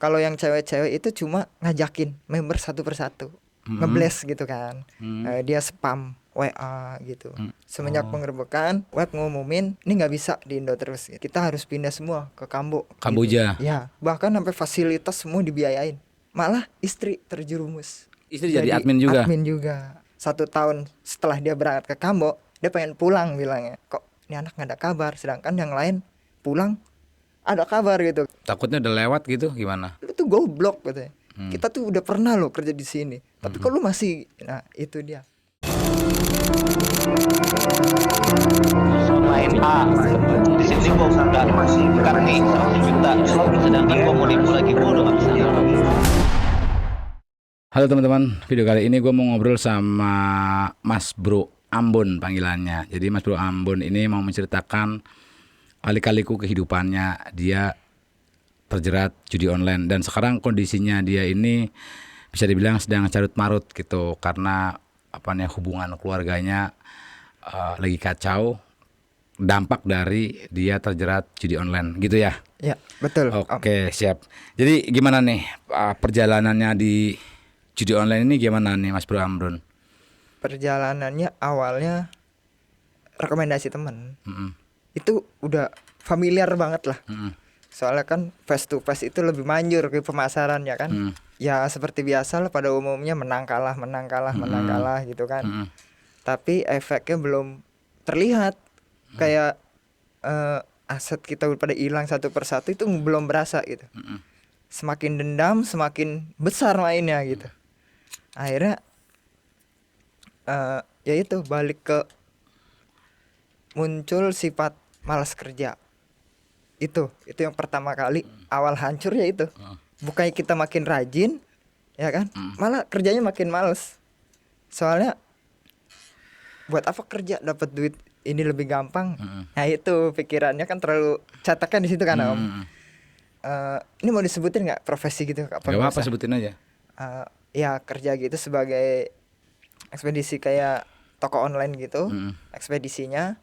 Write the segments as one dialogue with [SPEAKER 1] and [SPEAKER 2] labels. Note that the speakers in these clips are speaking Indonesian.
[SPEAKER 1] Kalau yang cewek-cewek itu cuma ngajakin member satu persatu, ngeblast gitu kan. Dia spam WA gitu. Semenjak penggerbekan, web ngumumin ini nggak bisa di Indo terus. Kita harus pindah semua ke
[SPEAKER 2] Kamboja.
[SPEAKER 1] Gitu. Ya, bahkan sampai fasilitas semua dibiayain. Malah istri terjerumus.
[SPEAKER 2] Istri jadi admin juga.
[SPEAKER 1] Admin juga. 1 tahun setelah dia berangkat ke Kambo, dia pengen pulang bilangnya. Kok ini anak nggak ada kabar, sedangkan yang lain pulang ada kabar gitu.
[SPEAKER 2] Takutnya udah lewat gitu gimana?
[SPEAKER 1] Lu tuh goblok katanya. Kita tuh udah pernah loh kerja di sini. Tapi kok lu masih, nah itu dia.
[SPEAKER 3] Main A di sini gua udah bukan nih 1 juta, sedangkan gua mau libur lagi gua udah nggak bisa.
[SPEAKER 2] Halo teman-teman, video kali ini gue mau ngobrol sama Mas Bro Ambon panggilannya. Jadi Mas Bro Ambon ini mau menceritakan kali-kaliku kehidupannya. Dia terjerat judi online dan sekarang kondisinya dia ini bisa dibilang sedang carut marut gitu karena hubungan keluarganya lagi kacau, dampak dari dia terjerat judi online gitu ya.
[SPEAKER 1] Ya, betul.
[SPEAKER 2] Oke, siap. Jadi gimana nih perjalanannya di judi online ini gimana nih Mas Bro Ambon?
[SPEAKER 1] Perjalanannya awalnya rekomendasi teman. Itu udah familiar banget lah. Soalnya kan face to face itu lebih manjur ke pemasaran ya kan. Ya seperti biasa lah pada umumnya menang kalah gitu kan. Tapi efeknya belum terlihat. Kayak aset kita pada hilang satu persatu itu belum berasa gitu. Semakin dendam semakin besar mainnya gitu. Akhirnya ya itu balik ke muncul sifat malas kerja. Itu yang pertama kali awal hancur ya itu. Bukannya kita makin rajin ya kan, malah kerjanya makin males. Soalnya buat apa kerja dapat duit ini lebih gampang. Nah itu pikirannya kan terlalu catatkan di situ kan Om. Ini mau disebutin nggak profesi gitu?
[SPEAKER 2] Gak apa-apa, sebutin aja.
[SPEAKER 1] Ya kerja gitu sebagai ekspedisi kayak toko online gitu. Ekspedisinya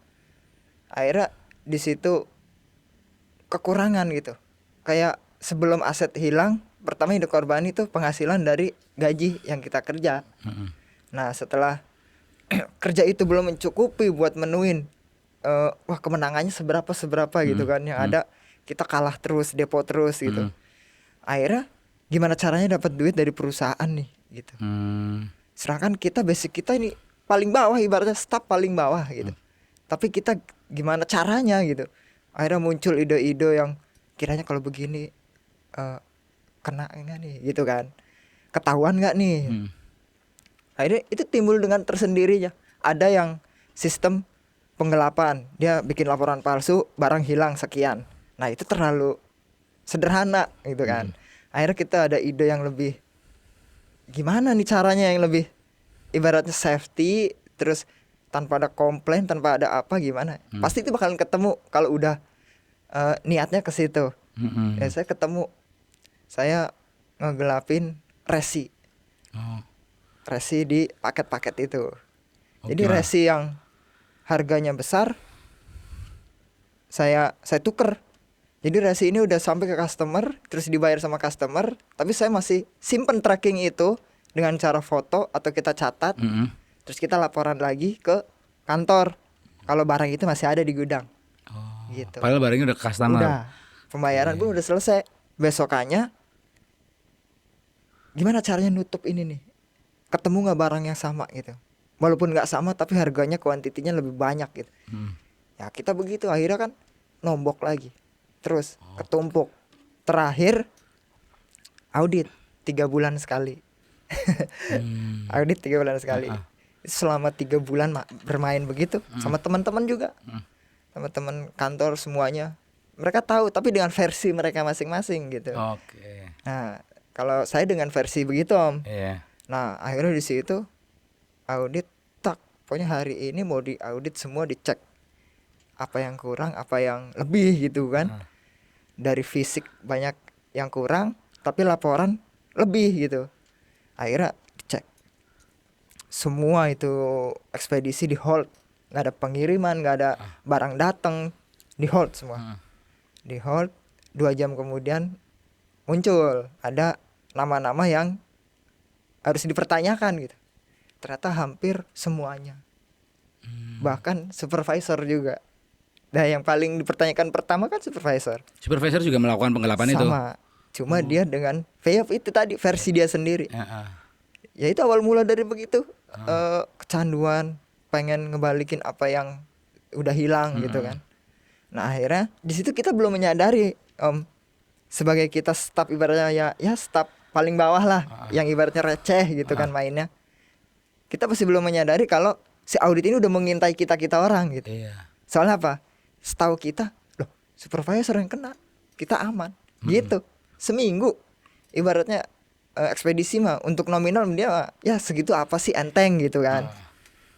[SPEAKER 1] akhirnya di situ kekurangan gitu. Kayak sebelum aset hilang, pertama yang dikorbanin itu penghasilan dari gaji yang kita kerja. Nah setelah kerja itu belum mencukupi buat menuin wah kemenangannya seberapa gitu kan. Yang ada kita kalah terus, depo terus gitu. Akhirnya gimana caranya dapat duit dari perusahaan nih gitu. Sedangkan kita basic kita ini paling bawah, ibaratnya staff paling bawah gitu. Tapi kita gimana caranya gitu. Akhirnya muncul ide-ide yang kiranya kalau begini kena enggak nih gitu kan. Ketahuan enggak nih. Akhirnya itu timbul dengan tersendirinya. Ada yang sistem penggelapan, dia bikin laporan palsu, barang hilang sekian. Nah itu terlalu sederhana gitu kan. Akhirnya kita ada ide yang lebih gimana nih caranya yang lebih ibaratnya safety, terus tanpa ada komplain, tanpa ada apa gimana. Pasti itu bakalan ketemu kalau udah niatnya ke situ. Ya saya ketemu, saya ngegelapin resi. Resi di paket-paket itu. Jadi resi yang harganya besar saya tuker. Jadi resi ini udah sampai ke customer, terus dibayar sama customer, tapi saya masih simpen tracking itu dengan cara foto atau kita catat. Terus kita laporan lagi ke kantor kalau barang itu masih ada di gudang. Gitu.
[SPEAKER 2] Padahal barangnya udah customer.
[SPEAKER 1] Udah. Pembayaran pun udah selesai. Besokannya gimana caranya nutup ini nih? Ketemu nggak barang yang sama gitu? Walaupun nggak sama tapi harganya kuantitinya lebih banyak gitu. Ya kita begitu akhirnya kan nombok lagi. Terus ketumpuk. Terakhir audit 3 bulan sekali. Audit 3 bulan sekali. Selama 3 bulan bermain begitu sama teman-teman juga. Teman-teman kantor semuanya. Mereka tahu tapi dengan versi mereka masing-masing gitu. Nah, kalau saya dengan versi begitu Om. Nah, akhirnya di situ audit tak. Pokoknya hari ini mau diaudit semua, dicek. Apa yang kurang, apa yang lebih gitu kan. Dari fisik banyak yang kurang, tapi laporan lebih gitu. Akhirnya dicek. Semua itu ekspedisi di hold. Gak ada pengiriman, gak ada barang datang, di hold semua. Di hold, 2 jam kemudian muncul ada nama-nama yang harus dipertanyakan gitu. Ternyata hampir semuanya. Bahkan supervisor juga. Nah, yang paling dipertanyakan pertama kan supervisor.
[SPEAKER 2] Supervisor juga melakukan penggelapan itu.
[SPEAKER 1] Sama. Cuma dia dengan itu tadi versi dia sendiri.
[SPEAKER 2] Ya,
[SPEAKER 1] Ya itu awal mula dari begitu. Kecanduan, pengen ngebalikin apa yang udah hilang gitu kan. Nah, akhirnya di situ kita belum menyadari sebagai kita staff ibaratnya ya staff paling bawah lah, yang ibaratnya receh gitu kan mainnya. Kita masih belum menyadari kalau si audit ini udah mengintai kita orang gitu.
[SPEAKER 2] Iya.
[SPEAKER 1] Soalnya apa? Setahu kita, loh supervisor yang kena, kita aman gitu. Seminggu ibaratnya ekspedisi mah untuk nominal dia mah, ya segitu apa sih, enteng gitu kan.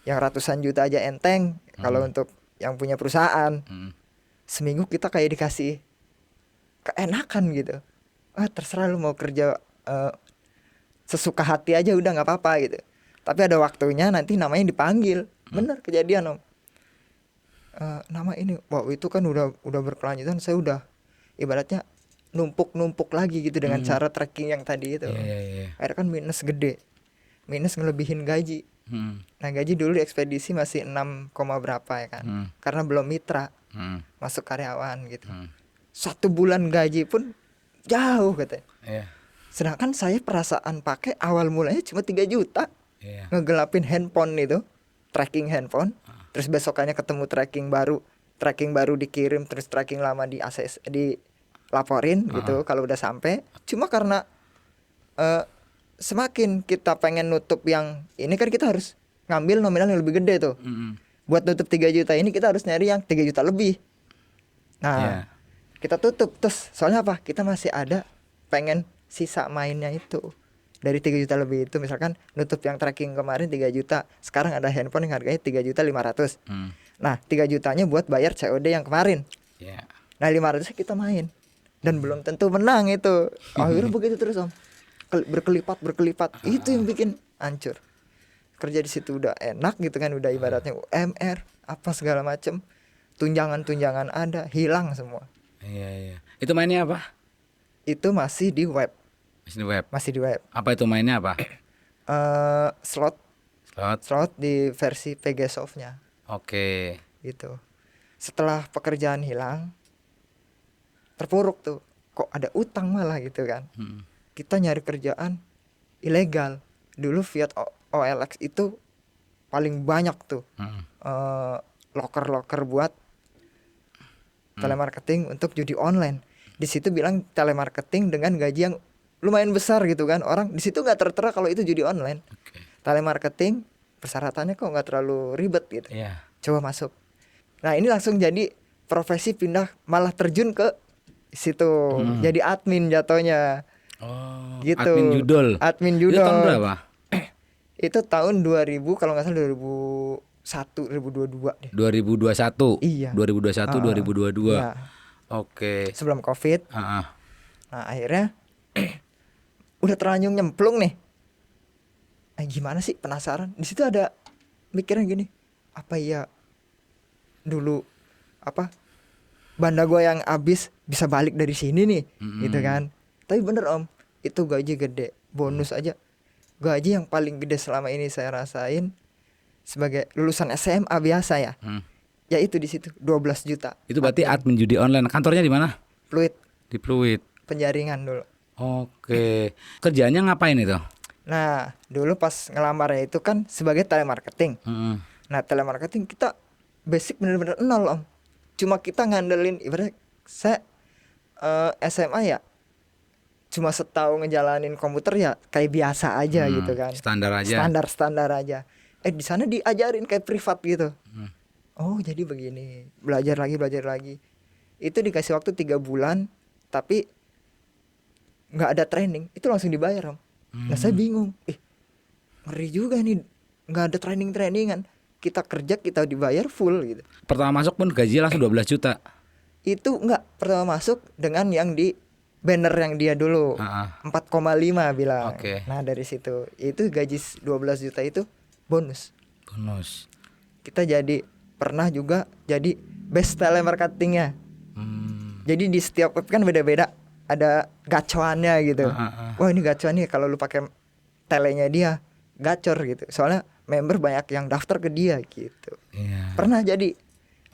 [SPEAKER 1] Yang ratusan juta aja enteng kalau untuk yang punya perusahaan. Seminggu kita kayak dikasih keenakan gitu. Terserah lu mau kerja sesuka hati aja udah nggak apa-apa gitu. Tapi ada waktunya nanti namanya dipanggil. Bener kejadian om. Nama ini, wow itu kan udah berkelanjutan, saya udah ibaratnya numpuk lagi gitu dengan cara tracking yang tadi itu. Akhirnya kan minus gede, minus ngelebihin gaji. Nah gaji dulu di ekspedisi masih 6, berapa ya kan, karena belum mitra, masuk karyawan gitu. 1 bulan gaji pun jauh katanya. Sedangkan saya perasaan pakai awal mulanya cuma 3 juta. Ngegelapin handphone itu, tracking handphone. Terus besokannya ketemu tracking baru dikirim, terus tracking lama di ACS, dilaporin gitu kalau udah sampai. Cuma karena semakin kita pengen nutup yang ini kan kita harus ngambil nominal yang lebih gede tuh. Buat nutup 3 juta ini kita harus nyari yang 3 juta lebih. Nah, kita tutup terus. Soalnya apa? Kita masih ada pengen sisa mainnya itu. Dari 3 juta lebih itu misalkan nutup yang tracking kemarin 3 juta. Sekarang ada handphone yang harganya 3.500.000. Nah 3 jutanya buat bayar COD yang kemarin. Nah 500 kita main. Dan belum tentu menang itu. Akhirnya begitu terus om. Berkelipat. Itu yang bikin hancur. Kerja di situ udah enak gitu kan. Udah ibaratnya UMR apa segala macem. Tunjangan ada. Hilang semua.
[SPEAKER 2] Itu mainnya apa?
[SPEAKER 1] Itu masih di web.
[SPEAKER 2] Masih di web. Apa itu mainnya apa?
[SPEAKER 1] Slot di versi Pegasoft-nya.
[SPEAKER 2] Oke.
[SPEAKER 1] Gitu. Setelah pekerjaan hilang, terpuruk tuh. Kok ada utang malah gitu kan. Kita nyari kerjaan ilegal. Dulu Fiat OLX itu paling banyak tuh. Loker-loker buat telemarketing untuk judi online. Di situ bilang telemarketing dengan gaji yang lumayan besar gitu kan. Orang di situ nggak tertera kalau itu judi online. Telemarketing persyaratannya kok nggak terlalu ribet gitu. Coba masuk. Nah ini langsung jadi profesi, pindah malah terjun ke situ. Jadi admin jatuhnya. Gitu. Admin judol.
[SPEAKER 2] Itu tahun berapa?
[SPEAKER 1] Itu tahun 2000 kalau nggak salah 2022 deh.
[SPEAKER 2] 2021.
[SPEAKER 1] Iya.
[SPEAKER 2] 2021 2022.
[SPEAKER 1] Iya.
[SPEAKER 2] Oke.
[SPEAKER 1] Sebelum COVID. Nah akhirnya udah terlanjur nyemplung nih. Gimana sih, penasaran. Di situ ada mikirnya gini, apa ya dulu banda gue yang habis bisa balik dari sini nih, gitu kan. Tapi bener om, itu gaji gede, bonus aja. Gaji yang paling gede selama ini saya rasain sebagai lulusan SMA biasa ya. Ya itu di situ 12 juta.
[SPEAKER 2] Itu berarti admin judi online. Kantornya di mana?
[SPEAKER 1] Fluid.
[SPEAKER 2] Di Fluid.
[SPEAKER 1] Penjaringan dulu.
[SPEAKER 2] Oke. Kerjaannya ngapain itu?
[SPEAKER 1] Nah, dulu pas ngelamarnya itu kan sebagai telemarketing. Nah, telemarketing kita basic bener-bener nol om. Cuma kita ngandelin ibaratnya saya SMA ya cuma setahun ngejalanin komputer ya kayak biasa aja gitu kan.
[SPEAKER 2] Standar aja.
[SPEAKER 1] Standar aja. Di sana diajarin kayak privat gitu. Oh, jadi begini. Belajar lagi. Itu dikasih waktu 3 bulan tapi nggak ada training, itu langsung dibayar om. Nah saya bingung, ngeri juga nih, nggak ada trainingan. Kita kerja kita dibayar full gitu.
[SPEAKER 2] Pertama masuk pun gaji langsung 12 juta.
[SPEAKER 1] Itu enggak, pertama masuk dengan yang di banner yang dia dulu 4,5 bilang. Nah dari situ itu gaji 12 juta itu bonus. Kita jadi pernah juga jadi best telemarketingnya. Jadi di setiap web kan beda-beda ada gacoannya gitu. Wah ini gacoan nih kalau lu pakai telenya dia gacor gitu. Soalnya member banyak yang daftar ke dia gitu.
[SPEAKER 2] Iya.
[SPEAKER 1] Pernah jadi.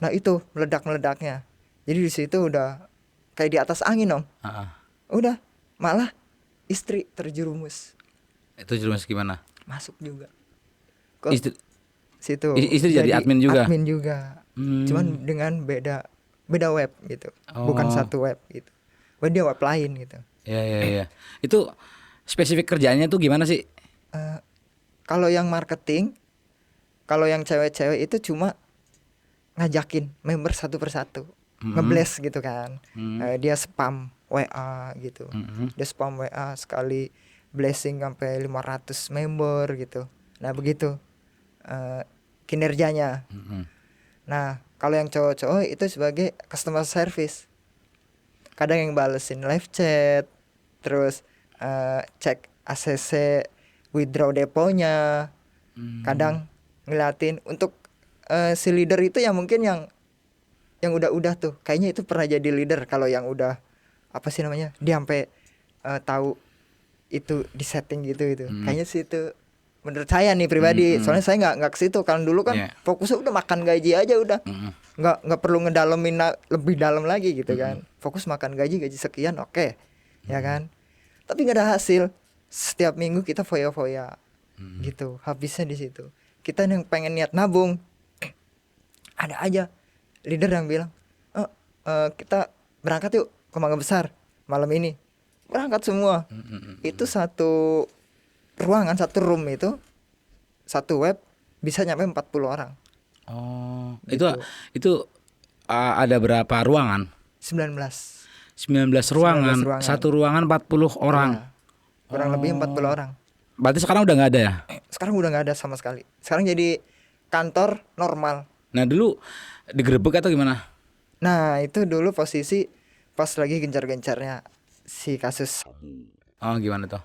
[SPEAKER 1] Nah itu meledak-meledaknya. Jadi di situ udah kayak di atas angin Om. Udah malah istri terjerumus.
[SPEAKER 2] Itu jelas gimana?
[SPEAKER 1] Masuk juga. Kok
[SPEAKER 2] Istri
[SPEAKER 1] situ
[SPEAKER 2] istri jadi admin juga?
[SPEAKER 1] Admin juga. Cuman dengan beda web gitu. Bukan satu web gitu. Wah dia web lain gitu.
[SPEAKER 2] Iya. Itu spesifik kerjaannya tuh gimana sih?
[SPEAKER 1] Kalau yang marketing, kalau yang cewek-cewek itu cuma ngajakin member satu persatu, ngeblast gitu kan. Dia spam WA gitu. Dia spam WA sekali blessing sampai 500 member gitu. Nah begitu kinerjanya. Nah kalau yang cowok-cowok itu sebagai customer service. Kadang yang balesin live chat, terus cek ACC withdraw deponya. Kadang ngeliatin untuk si leader itu yang mungkin yang udah tuh kayaknya itu pernah jadi leader. Kalau yang udah apa sih namanya, dia sampai tahu itu di setting gitu itu. Kayaknya sih itu menurut saya nih pribadi. Soalnya saya nggak ke situ kan, dulu kan fokusnya udah makan gaji aja udah. Nggak perlu ngedalemin lebih dalam lagi gitu kan. Fokus makan gaji sekian oke. Ya kan. Tapi nggak ada hasil. Setiap minggu kita foya-foya gitu. Habisnya di situ. Kita yang pengen niat nabung, ada aja leader yang bilang, kita berangkat yuk ke Mangga Besar malam ini. Berangkat semua. Itu satu ruangan, satu room itu, satu web bisa nyampe 40 orang.
[SPEAKER 2] Oh,
[SPEAKER 1] Gitu.
[SPEAKER 2] itu ada berapa ruangan?
[SPEAKER 1] 19
[SPEAKER 2] ruangan.
[SPEAKER 1] 19 ruangan.
[SPEAKER 2] Satu ruangan 40 orang.
[SPEAKER 1] Ya, kurang lebih 40 orang.
[SPEAKER 2] Berarti sekarang udah nggak ada ya?
[SPEAKER 1] Sekarang udah nggak ada sama sekali. Sekarang jadi kantor normal.
[SPEAKER 2] Nah dulu digerebek atau gimana?
[SPEAKER 1] Nah itu dulu posisi pas lagi gencar-gencarnya si kasus.
[SPEAKER 2] Oh gimana tuh?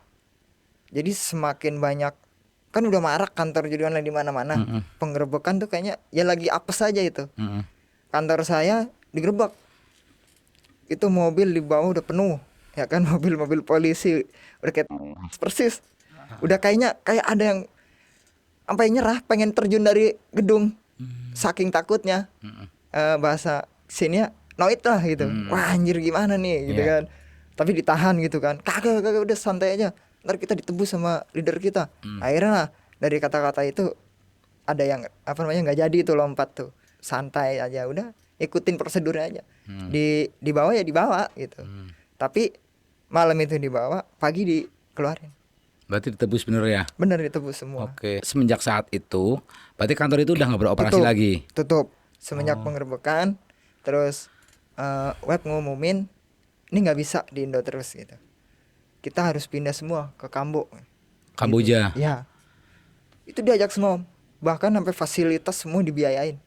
[SPEAKER 1] Jadi semakin banyak, kan udah marak kantor judi online di mana-mana. Penggerebekan tuh kayaknya ya lagi apes aja itu. Kantor saya digerebek. Itu mobil di bawah udah penuh. Ya kan, mobil-mobil polisi udah kayak persis. Udah kayak ada yang sampai nyerah pengen terjun dari gedung. Saking takutnya. Bahasa sini ya noit lah gitu. Wah anjir gimana nih gitu kan. Tapi ditahan gitu kan. Kagak udah santai aja. Ntar kita ditebus sama leader kita. Akhirnya lah dari kata-kata itu ada yang apa namanya nggak jadi tuh lompat tuh. Santai aja udah ikutin prosedurnya aja. Dibawa ya dibawa gitu. Tapi malam itu dibawa, pagi dikeluarin.
[SPEAKER 2] Berarti ditebus bener ya?
[SPEAKER 1] Bener ditebus semua.
[SPEAKER 2] Oke. Semenjak saat itu, berarti kantor itu udah nggak beroperasi lagi?
[SPEAKER 1] Tutup. Semenjak penggerbekan, terus web ngumumin ini nggak bisa di Indo terus gitu. Kita harus pindah semua ke
[SPEAKER 2] Kamboja.
[SPEAKER 1] Gitu. Ya. Itu diajak semua. Bahkan sampai fasilitas semua dibiayain.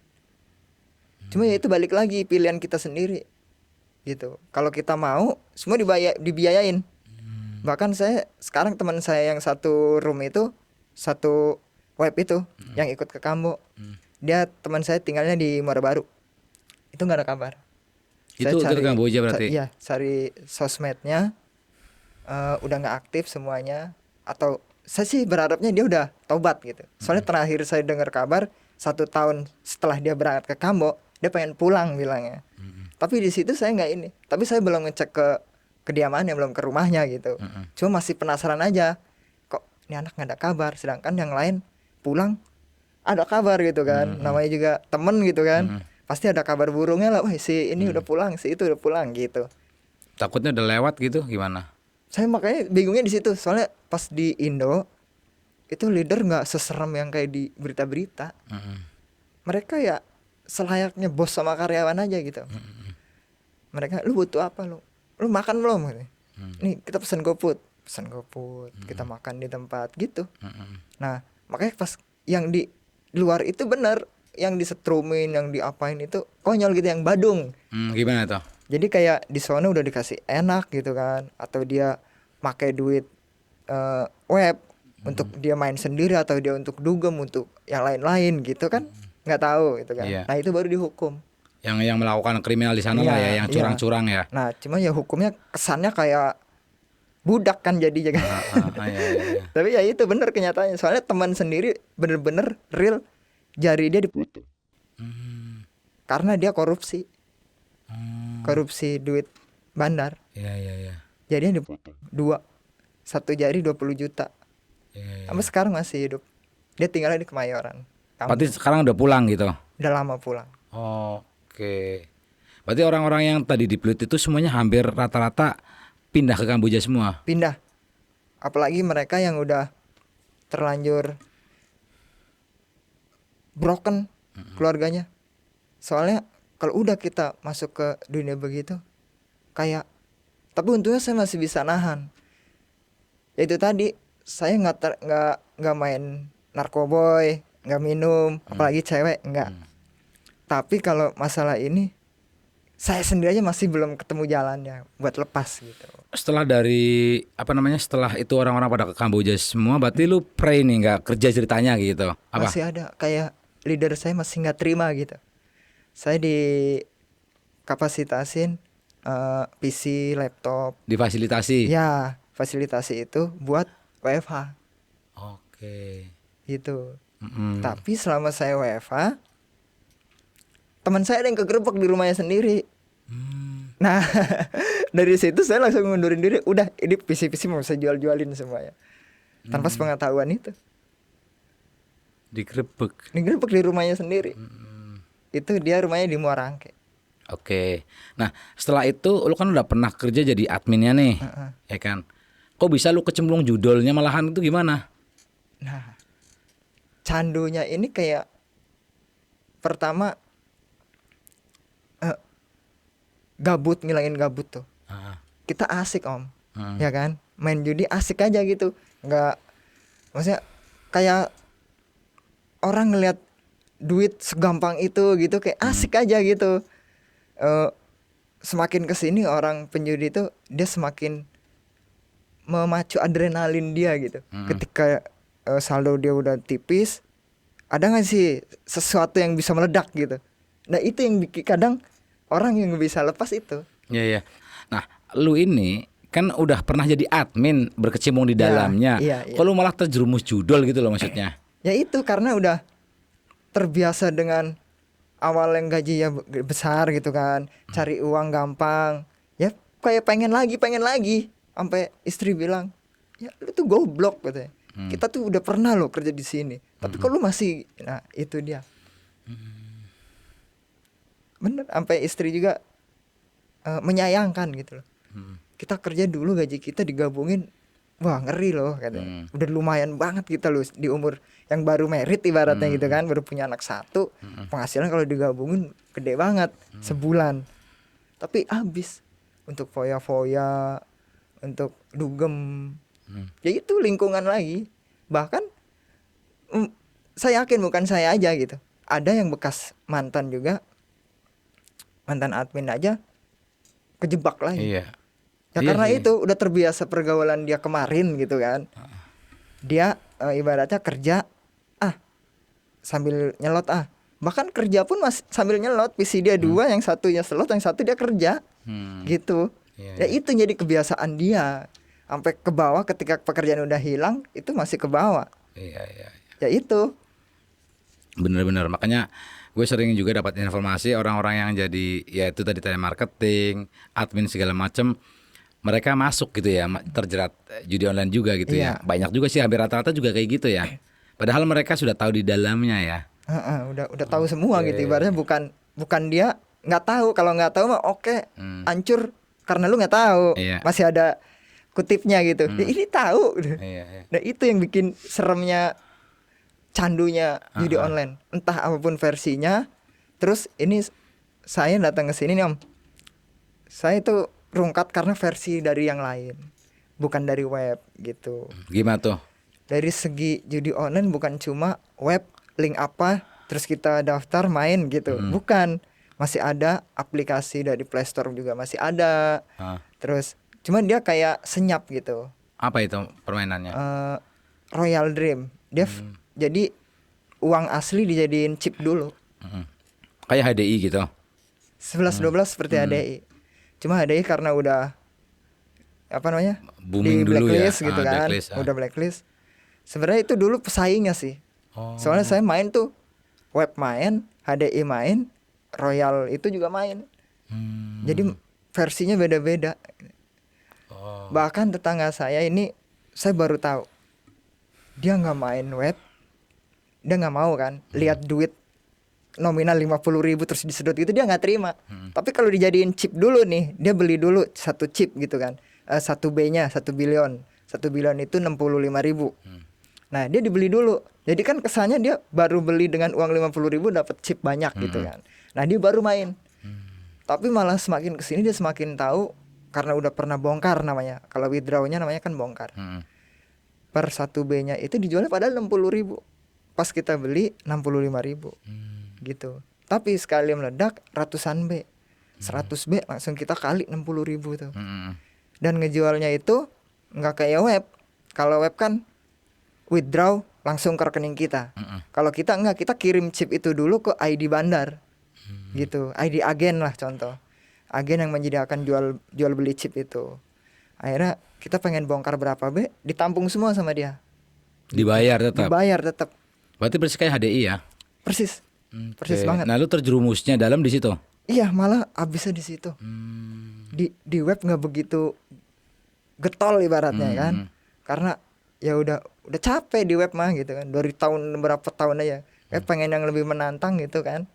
[SPEAKER 1] Cuma ya itu balik lagi pilihan kita sendiri. Gitu. Kalau kita mau semua dibiayain. Bahkan saya sekarang teman saya yang satu room itu, satu web itu yang ikut ke Kambo. Dia teman saya tinggalnya di Muara Baru. Itu nggak ada kabar.
[SPEAKER 2] Itu ke Kamboja berarti?
[SPEAKER 1] Iya, cari sosmednya. Udah nggak aktif semuanya, atau saya sih berharapnya dia udah tobat gitu. Soalnya terakhir saya dengar kabar 1 tahun setelah dia berangkat ke Kambo, dia pengen pulang bilangnya. Tapi di situ saya nggak ini. Tapi saya belum ngecek ke kediamannya, belum ke rumahnya gitu. Cuma masih penasaran aja. Kok ini anak nggak ada kabar, sedangkan yang lain pulang ada kabar gitu kan. Namanya juga temen gitu kan. Pasti ada kabar burungnya lah. Wah si ini udah pulang, si itu udah pulang gitu.
[SPEAKER 2] Takutnya udah lewat gitu gimana?
[SPEAKER 1] Saya makanya bingungnya di situ. Soalnya pas di Indo itu leader nggak seserem yang kayak di berita-berita. Mereka ya selayaknya bos sama karyawan aja gitu. Mereka, lu butuh apa lu makan belum? Nih kita pesan GoFood, kita makan di tempat gitu. Nah makanya pas yang di luar itu benar, yang disetrumin, yang diapain itu konyol gitu, yang badung.
[SPEAKER 2] Gimana tuh?
[SPEAKER 1] Jadi kayak di sana udah dikasih enak gitu kan, atau dia pakai duit web untuk dia main sendiri, atau dia untuk dugem, untuk yang lain-lain gitu kan, nggak tahu gitu kan. Nah itu baru dihukum.
[SPEAKER 2] yang melakukan kriminal di sana lah ya, yang curang-curang ya.
[SPEAKER 1] Nah, cuma ya hukumnya kesannya kayak budak kan jadinya kan.
[SPEAKER 2] Iya.
[SPEAKER 1] Tapi ya itu bener kenyataannya. Soalnya teman sendiri bener-bener real jari dia dipotong. Karena dia korupsi. Korupsi duit bandar.
[SPEAKER 2] Iya.
[SPEAKER 1] Jadinya dipotong 2. Satu jari 20 juta.
[SPEAKER 2] Iya.
[SPEAKER 1] Sampai sekarang masih hidup. Dia tinggalnya di Kemayoran.
[SPEAKER 2] Berarti sekarang udah pulang gitu.
[SPEAKER 1] Udah lama pulang.
[SPEAKER 2] Oke. Berarti orang-orang yang tadi di Pluit itu semuanya hampir rata-rata pindah ke Kamboja semua.
[SPEAKER 1] Pindah. Apalagi mereka yang udah terlanjur broken keluarganya. Soalnya kalau udah kita masuk ke dunia begitu kayak, tapi untungnya saya masih bisa nahan. Ya itu tadi, saya nggak main narkoboy, nggak minum, apalagi cewek nggak. Tapi kalau masalah ini saya sendiri aja masih belum ketemu jalannya buat lepas gitu.
[SPEAKER 2] Setelah setelah itu orang-orang pada ke Kamboja semua, berarti lu pray nih nggak kerja ceritanya gitu? Apa?
[SPEAKER 1] Masih ada kayak leader saya masih nggak terima gitu. Saya dikapasitasin PC, laptop.
[SPEAKER 2] Difasilitasi?
[SPEAKER 1] Ya, fasilitasi itu buat WFH.
[SPEAKER 2] Oke.
[SPEAKER 1] Gitu. Tapi selama saya WFH, teman saya ada yang kegerebek di rumahnya sendiri. Nah, dari situ saya langsung ngundurin diri. Udah, ini PC mau saya jual-jualin semuanya. Tanpa sepengetahuan itu.
[SPEAKER 2] Digerebek
[SPEAKER 1] di rumahnya sendiri. Itu dia rumahnya di Muarangke.
[SPEAKER 2] Oke. Nah, setelah itu lu kan udah pernah kerja jadi adminnya nih. Ya kan? Kok bisa lu kecemplung judolnya malahan, itu gimana?
[SPEAKER 1] Nah, candunya ini kayak pertama gabut, ngilangin gabut tuh. Kita asik om, ya kan? Main judi asik aja gitu. Nggak, maksudnya kayak orang ngelihat duit segampang itu gitu, kayak asik aja gitu. Semakin kesini orang penjudi itu dia semakin memacu adrenalin dia gitu. Ketika saldo dia udah tipis, ada nggak sih sesuatu yang bisa meledak gitu. Nah itu yang bikin kadang orang yang bisa lepas itu.
[SPEAKER 2] Iya. Nah, lu ini kan udah pernah jadi admin, berkecimpung di dalamnya.
[SPEAKER 1] Iya.
[SPEAKER 2] Kok lu malah terjerumus judol gitu loh maksudnya?
[SPEAKER 1] Ya itu karena udah terbiasa dengan awal yang gajinya besar gitu kan, cari uang gampang. Ya kayak pengen lagi. Sampai istri bilang, "Ya lu tuh goblok," katanya. "Kita tuh udah pernah loh kerja di sini. Tapi kok lu masih..." Nah, itu dia. Bener, sampai istri juga menyayangkan gitu loh. Kita kerja dulu gaji kita digabungin, wah ngeri loh katanya. Udah lumayan banget kita loh di umur yang baru merit ibaratnya gitu kan, baru punya anak 1, penghasilan kalau digabungin gede banget sebulan. Tapi habis untuk foya-foya, untuk dugem. Ya itu lingkungan lagi. Bahkan saya yakin bukan saya aja gitu. Ada yang bekas mantan juga, mantan admin aja kejebak lagi.
[SPEAKER 2] Iya.
[SPEAKER 1] Ya karena itu udah terbiasa pergaulan dia kemarin gitu kan. Dia ibaratnya kerja sambil nyelot Bahkan kerja pun masih sambil nyelot. PC dia 2, yang satunya slot, yang satu dia kerja. Gitu. Ya itu jadi kebiasaan dia. Sampai ke bawah ketika pekerjaan udah hilang, itu masih ke bawah.
[SPEAKER 2] Iya.
[SPEAKER 1] Ya itu.
[SPEAKER 2] Bener-bener, makanya gue sering juga dapat informasi orang-orang yang jadi, ya itu tadi telemarketing, admin segala macam, mereka masuk gitu ya, terjerat judi online juga gitu ya. Banyak juga sih, hampir rata-rata juga kayak gitu ya. Padahal mereka sudah tahu di dalamnya ya.
[SPEAKER 1] Udah tahu semua gitu. Ibaratnya bukan dia nggak tahu. Kalau nggak tahu mah oke, hancur karena lu nggak tahu. Masih ada kutipnya gitu. Ya ini tahu. Nah itu yang bikin seremnya candunya judi online. Entah apapun versinya. Terus ini saya datang ke sini nih om. Saya tuh rungkat karena versi dari yang lain, bukan dari web gitu.
[SPEAKER 2] Gimana tuh?
[SPEAKER 1] Dari segi judi online bukan cuma web, link apa, terus kita daftar main gitu. Bukan. Masih ada aplikasi dari Play Store juga masih ada. Terus cuman dia kayak senyap gitu.
[SPEAKER 2] Apa itu permainannya?
[SPEAKER 1] Royal Dream. Dia jadi uang asli dijadiin chip dulu.
[SPEAKER 2] Kayak HDI gitu.
[SPEAKER 1] 11 12 seperti HDI. Cuma HDI karena udah apa namanya?
[SPEAKER 2] Booming
[SPEAKER 1] di
[SPEAKER 2] dulu ya.
[SPEAKER 1] blacklist gitu kan.
[SPEAKER 2] Blacklist,
[SPEAKER 1] Udah blacklist. Sebenarnya itu dulu pesaingnya sih.
[SPEAKER 2] Oh.
[SPEAKER 1] Soalnya saya main tuh web main, HDI main, Royal itu juga main. Jadi versinya beda-beda.
[SPEAKER 2] Oh.
[SPEAKER 1] Bahkan tetangga saya ini saya baru tahu. Dia nggak main web. Dia nggak mau kan lihat duit nominal 50.000 terus disedot gitu, dia nggak terima. Tapi kalau dijadiin chip dulu nih, dia beli dulu satu chip gitu kan, 1B-nya 1 billion, 1 billion itu 65.000. Nah dia dibeli dulu, jadi kan kesannya dia baru beli dengan uang 50.000 dapat chip banyak gitu kan. Nah dia baru main. Tapi malah semakin kesini dia semakin tahu karena udah pernah bongkar namanya. Kalau withdrawnya namanya kan bongkar. Per 1B-nya itu dijualnya padahal 60.000. Pas kita beli 65.000. Gitu. Tapi sekali meledak ratusan B, 100 B langsung kita kali 60.000 tuh. Dan ngejualnya itu nggak kayak web. Kalau web kan withdraw langsung ke rekening kita. Kalau kita enggak, kita kirim chip itu dulu ke ID bandar. Gitu, ID agen lah contoh. Agen yang menyediakan jual beli chip itu. Akhirnya kita pengen bongkar berapa B, ditampung semua sama dia.
[SPEAKER 2] Dibayar tetap.
[SPEAKER 1] Dibayar tetap.
[SPEAKER 2] Berarti persis kayak HDI ya.
[SPEAKER 1] Persis. Persis
[SPEAKER 2] Oke.
[SPEAKER 1] banget.
[SPEAKER 2] Nah, lu terjerumusnya dalam di situ.
[SPEAKER 1] Iya, malah abisnya di situ. Di web nggak begitu getol ibaratnya kan, karena ya udah capek di web mah gitu kan. Dari tahun berapa tahun aja, pengen yang lebih menantang gitu kan.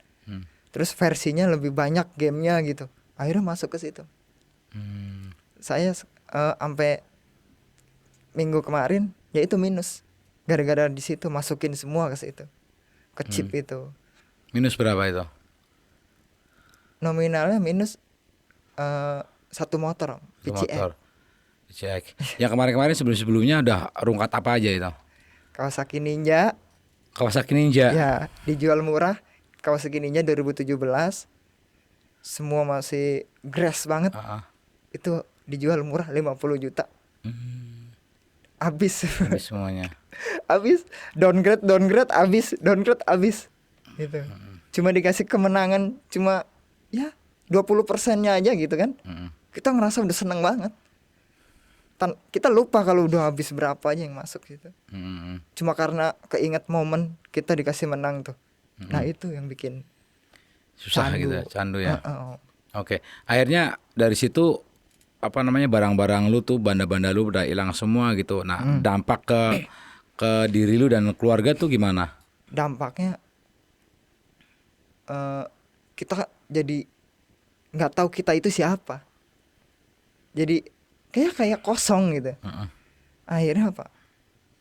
[SPEAKER 1] Terus versinya lebih banyak gamenya gitu. Akhirnya masuk ke situ. Saya sampai minggu kemarin ya itu minus, gara-gara di situ masukin semua ke situ, ke chip itu.
[SPEAKER 2] Minus berapa itu?
[SPEAKER 1] Nominalnya minus satu motor, PCX.
[SPEAKER 2] Motor. PCX. Yang kemarin-kemarin sebelum-sebelumnya udah rungkat apa aja itu?
[SPEAKER 1] Kawasaki Ninja.
[SPEAKER 2] Kawasaki Ninja.
[SPEAKER 1] Ya, dijual murah. Kawasaki Ninja 2017. Semua masih grass banget. Itu dijual murah 50 juta. Habis
[SPEAKER 2] semuanya.
[SPEAKER 1] Habis downgrade habis gitu. Cuma dikasih kemenangan cuma ya 20%-nya aja gitu kan. Kita ngerasa udah seneng banget. Kita lupa kalau udah habis berapa aja yang masuk gitu. Cuma karena keinget momen kita dikasih menang tuh. Nah itu yang bikin
[SPEAKER 2] susah
[SPEAKER 1] candu.
[SPEAKER 2] gitu, candu ya. Oke. Akhirnya dari situ apa namanya barang-barang lu tuh, banda-banda lu udah hilang semua gitu. Nah, dampak ke diri lu dan keluarga tuh gimana?
[SPEAKER 1] Dampaknya kita jadi nggak tahu kita itu siapa. Jadi kayak kosong gitu. Akhirnya apa?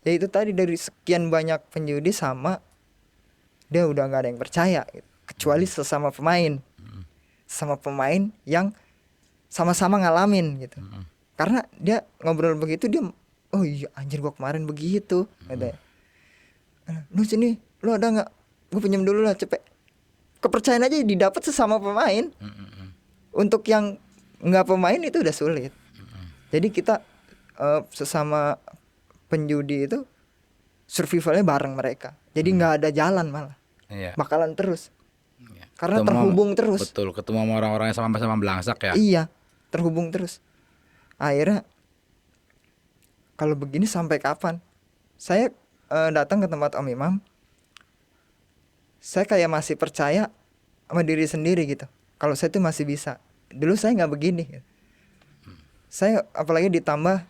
[SPEAKER 1] Ya itu tadi, dari sekian banyak penjudi sama dia udah nggak ada yang percaya gitu. Kecuali sesama pemain. Sama pemain yang sama-sama ngalamin gitu. Karena dia ngobrol begitu, dia oh iya anjir gua kemarin begitu gitu. Lu sini, lu ada nggak? Gue pinjam dulu lah cepet. Kepercayaan aja didapat sesama pemain. Untuk yang nggak pemain itu udah sulit. Jadi kita sesama penjudi itu survivalnya bareng mereka. Jadi nggak ada jalan malah. Bakalan terus. Karena ketemu, terhubung terus.
[SPEAKER 2] Betul, ketemu sama orang-orang yang sama-sama belangsak ya.
[SPEAKER 1] Iya, terhubung terus. Akhirnya kalau begini sampai kapan? Saya datang ke tempat Om Imam. Saya kayak masih percaya sama diri sendiri gitu. Kalau saya tuh masih bisa. Dulu saya nggak begini. Saya apalagi ditambah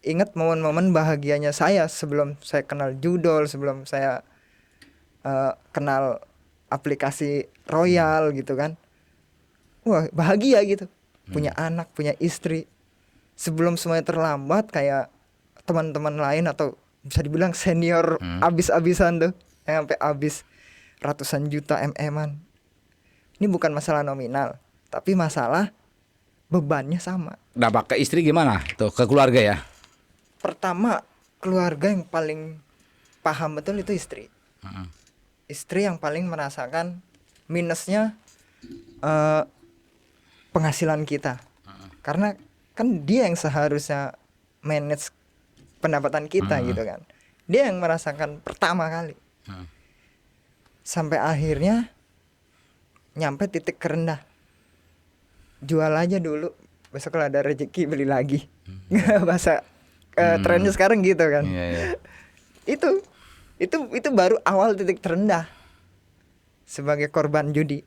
[SPEAKER 1] ingat momen-momen bahagianya saya sebelum saya kenal judol, sebelum saya kenal aplikasi Royal gitu kan. Wah bahagia gitu. Punya anak, punya istri. Sebelum semuanya terlambat, kayak teman-teman lain atau bisa dibilang senior abis-abisan tuh, yang sampai abis ratusan juta MM-an. Ini bukan masalah nominal, tapi masalah bebannya sama.
[SPEAKER 2] Dampak ke istri gimana? Tuh, ke keluarga ya.
[SPEAKER 1] Pertama, keluarga yang paling paham betul itu istri. Istri yang paling merasakan minusnya penghasilan kita. Karena kan dia yang seharusnya manage pendapatan kita gitu kan. Dia yang merasakan pertama kali. Sampai akhirnya nyampe titik terendah. jual aja dulu, besok kalau ada rezeki beli lagi. Bahasa trennya sekarang gitu kan.
[SPEAKER 2] Iya, iya.
[SPEAKER 1] Itu baru awal titik terendah sebagai korban judi.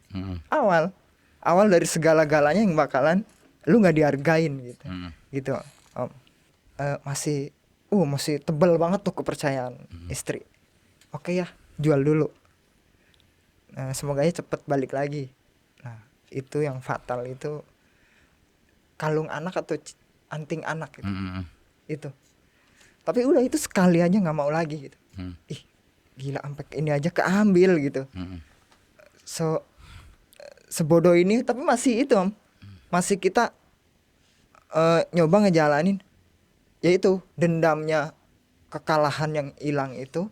[SPEAKER 1] Awal dari segala-galanya yang bakalan lu nggak dihargain gitu. Gitu Om. Masih tebal banget tuh kepercayaan istri. Oke ya, jual dulu. Nah, semoga aja cepet balik lagi. Nah, itu yang fatal itu kalung anak atau anting anak gitu. Itu. Tapi udah itu sekali aja nggak mau lagi gitu. Ih, gila sampai ini aja keambil gitu. Sebodoh ini tapi masih itu Om. Masih kita nyoba ngejalanin, yaitu dendamnya kekalahan yang hilang itu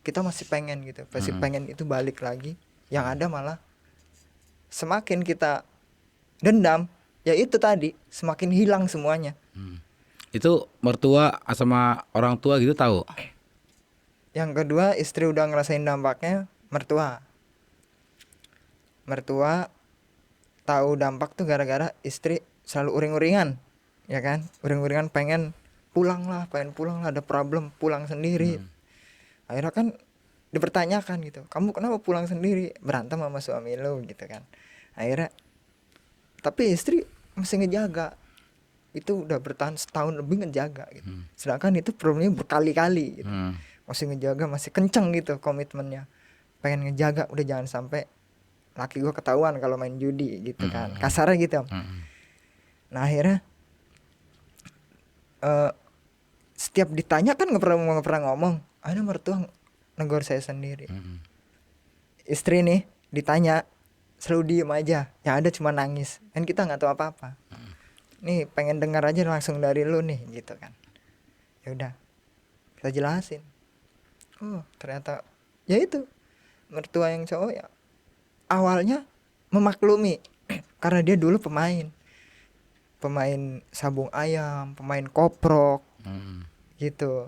[SPEAKER 1] kita masih pengen gitu, masih pengen itu balik lagi. Yang ada malah semakin kita dendam, ya itu tadi semakin hilang semuanya.
[SPEAKER 2] Itu mertua sama orang tua gitu tahu?
[SPEAKER 1] Yang kedua, istri udah ngerasain dampaknya, mertua tahu dampak tuh gara-gara istri selalu uring-uringan, ya kan, uring-uringan pengen pulang lah, ada problem, pulang sendiri. Akhirnya kan dipertanyakan gitu, kamu kenapa pulang sendiri, berantem sama suami lo gitu kan. Akhirnya tapi istri masih ngejaga, itu udah bertahan setahun lebih ngejaga gitu. Sedangkan itu problemnya berkali-kali gitu. Masih ngejaga, masih kenceng gitu komitmennya, pengen ngejaga udah jangan sampai laki gue ketahuan kalau main judi gitu kan, kasarnya gitu. Nah akhirnya setiap ditanya kan nggak pernah ngomong, ada mertua negor saya sendiri. Istri nih ditanya selalu diem aja, yang ada cuma nangis, kan kita nggak tahu apa-apa. Nih pengen dengar aja langsung dari lu nih gitu kan. Ya udah kita jelasin, oh ternyata ya itu mertua yang cowok ya awalnya memaklumi karena dia dulu pemain sabung ayam, pemain koprok gitu.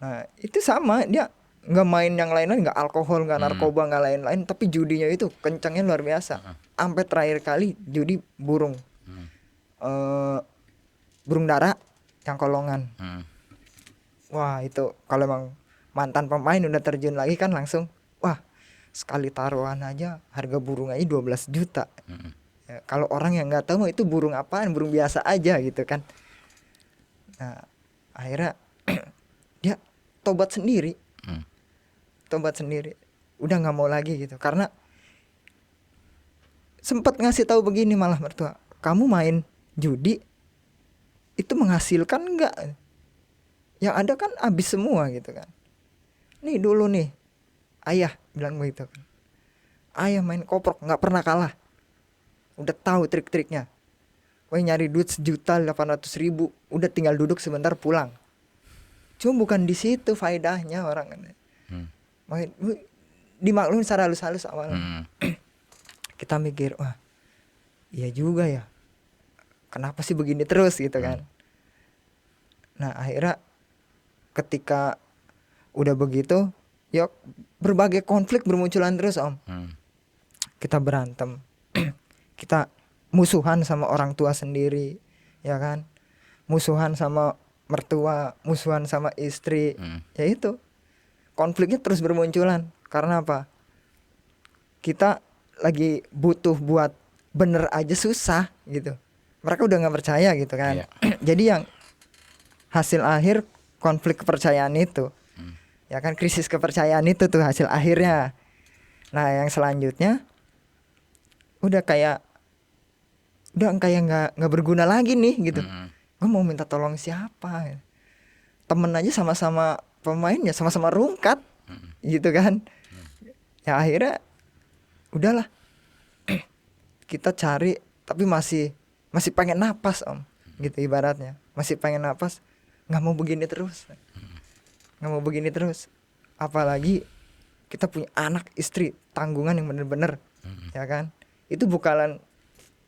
[SPEAKER 1] Nah itu sama, dia nggak main yang lain-lain, nggak alkohol, nggak narkoba, nggak lain-lain, tapi judinya itu kencangnya luar biasa. Sampai terakhir kali judi burung dara yang kolongan. Wah itu kalau emang mantan pemain udah terjun lagi kan langsung, wah sekali taruhan aja harga burung aja 12 juta. Ya, kalau orang yang nggak tahu mah itu burung apaan, burung biasa aja gitu kan. Nah akhirnya dia tobat sendiri, udah nggak mau lagi gitu, karena sempat ngasih tahu begini malah mertua, kamu main judi itu menghasilkan enggak, yang ada kan habis semua gitu kan. Nih dulu nih ayah bilang begitu, ayah main koprok nggak pernah kalah, udah tahu trik-triknya. Wah nyari duit 1.800.000 udah tinggal duduk sebentar pulang. Cuma bukan di situ faedahnya orang kan. Main dimaklumin secara halus-halus awalnya. Kita mikir, wah iya juga ya, kenapa sih begini terus gitu kan. Nah akhirnya ketika udah begitu, ya berbagai konflik bermunculan terus Om. Kita berantem, kita musuhan sama orang tua sendiri, ya kan, musuhan sama mertua, musuhan sama istri. Ya itu konfliknya terus bermunculan. Karena apa? Kita lagi butuh buat bener aja susah gitu, mereka udah nggak percaya gitu kan. Jadi yang hasil akhir konflik kepercayaan itu, ya kan, krisis kepercayaan itu tuh hasil akhirnya. Nah yang selanjutnya udah kayak nggak berguna lagi nih gitu. Gue mau minta tolong siapa? Temen aja sama-sama pemain ya sama-sama rungkat gitu kan. Ya akhirnya udahlah kita cari, tapi masih pengen napas Om gitu ibaratnya, masih pengen napas, nggak mau begini terus, apalagi kita punya anak istri, tanggungan yang bener-bener, ya kan. Itu bukan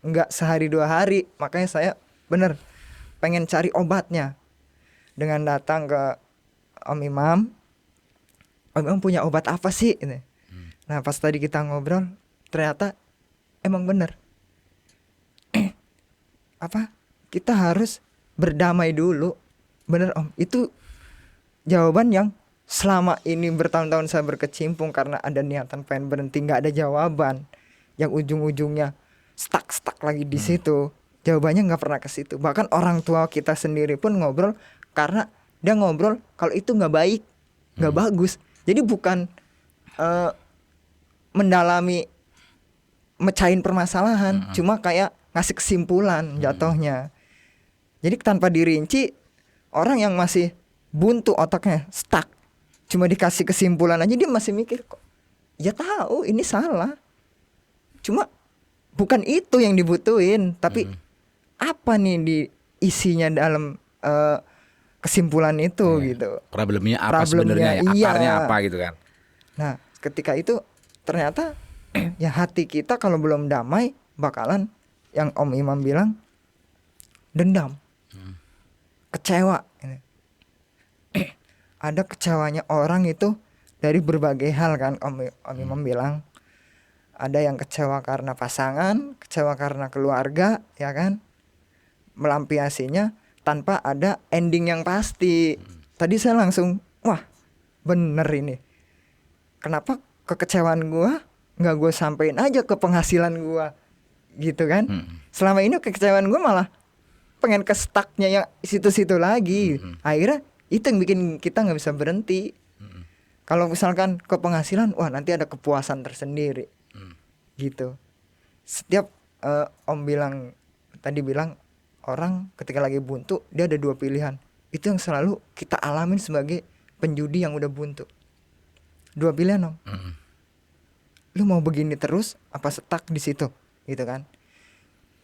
[SPEAKER 1] nggak sehari 2 hari, makanya saya bener pengen cari obatnya dengan datang ke Om Imam punya obat apa sih ini. Nah pas tadi kita ngobrol ternyata emang bener kita harus berdamai dulu. Bener Om, itu jawaban yang selama ini bertahun-tahun saya berkecimpung karena ada niatan pengen berhenti, nggak ada jawaban, yang ujung-ujungnya stuck lagi di situ. Jawabannya nggak pernah ke situ. Bahkan orang tua kita sendiri pun ngobrol, karena dia ngobrol kalau itu nggak baik, nggak bagus. Jadi bukan mendalami, mecahin permasalahan, cuma kayak ngasih kesimpulan jatuhnya. Jadi tanpa dirinci, orang yang masih buntu otaknya, stuck, cuma dikasih kesimpulan aja dia masih mikir kok. Ya tahu ini salah. Cuma bukan itu yang dibutuhin, tapi apa nih di isinya dalam kesimpulan itu gitu.
[SPEAKER 2] Problemnya apa sebenarnya, akarnya apa gitu kan.
[SPEAKER 1] Nah, ketika itu ternyata ya hati kita kalau belum damai bakalan yang Om Imam bilang dendam. Kecewa. Ada kecewanya orang itu dari berbagai hal kan. Om Imam bilang ada yang kecewa karena pasangan, kecewa karena keluarga, ya kan, melampiasinya tanpa ada ending yang pasti. Tadi saya langsung wah bener ini, kenapa kekecewaan gue nggak gue sampein aja ke penghasilan gue gitu kan. Selama ini kekecewaan gue malah pengen ke stucknya yang situ-situ lagi. Akhirnya itu yang bikin kita nggak bisa berhenti. Kalau misalkan ke penghasilan, wah nanti ada kepuasan tersendiri gitu. Setiap Om tadi bilang orang ketika lagi buntu dia ada dua pilihan. Itu yang selalu kita alamin sebagai penjudi yang udah buntu. Dua pilihan Om. Lu mau begini terus apa stuck di situ gitu kan.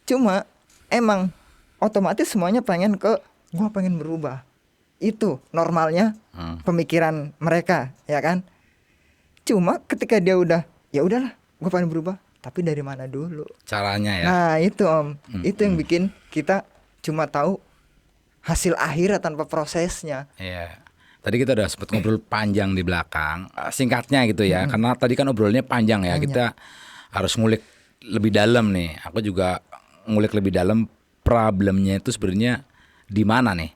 [SPEAKER 1] Cuma emang otomatis semuanya pengen ke gua pengen berubah. Itu normalnya pemikiran mereka, ya kan. Cuma ketika dia udah ya udahlah gua pengen berubah, tapi dari mana dulu
[SPEAKER 2] Caranya ya.
[SPEAKER 1] Nah itu Om, itu yang bikin kita cuma tahu hasil akhirnya tanpa prosesnya.
[SPEAKER 2] Iya. Tadi kita udah sempat ngobrol panjang di belakang. Singkatnya gitu ya, karena tadi kan obrolnya panjang ya. Kita harus ngulik lebih dalam nih. Aku juga ngulik lebih dalam problemnya itu sebenarnya di mana nih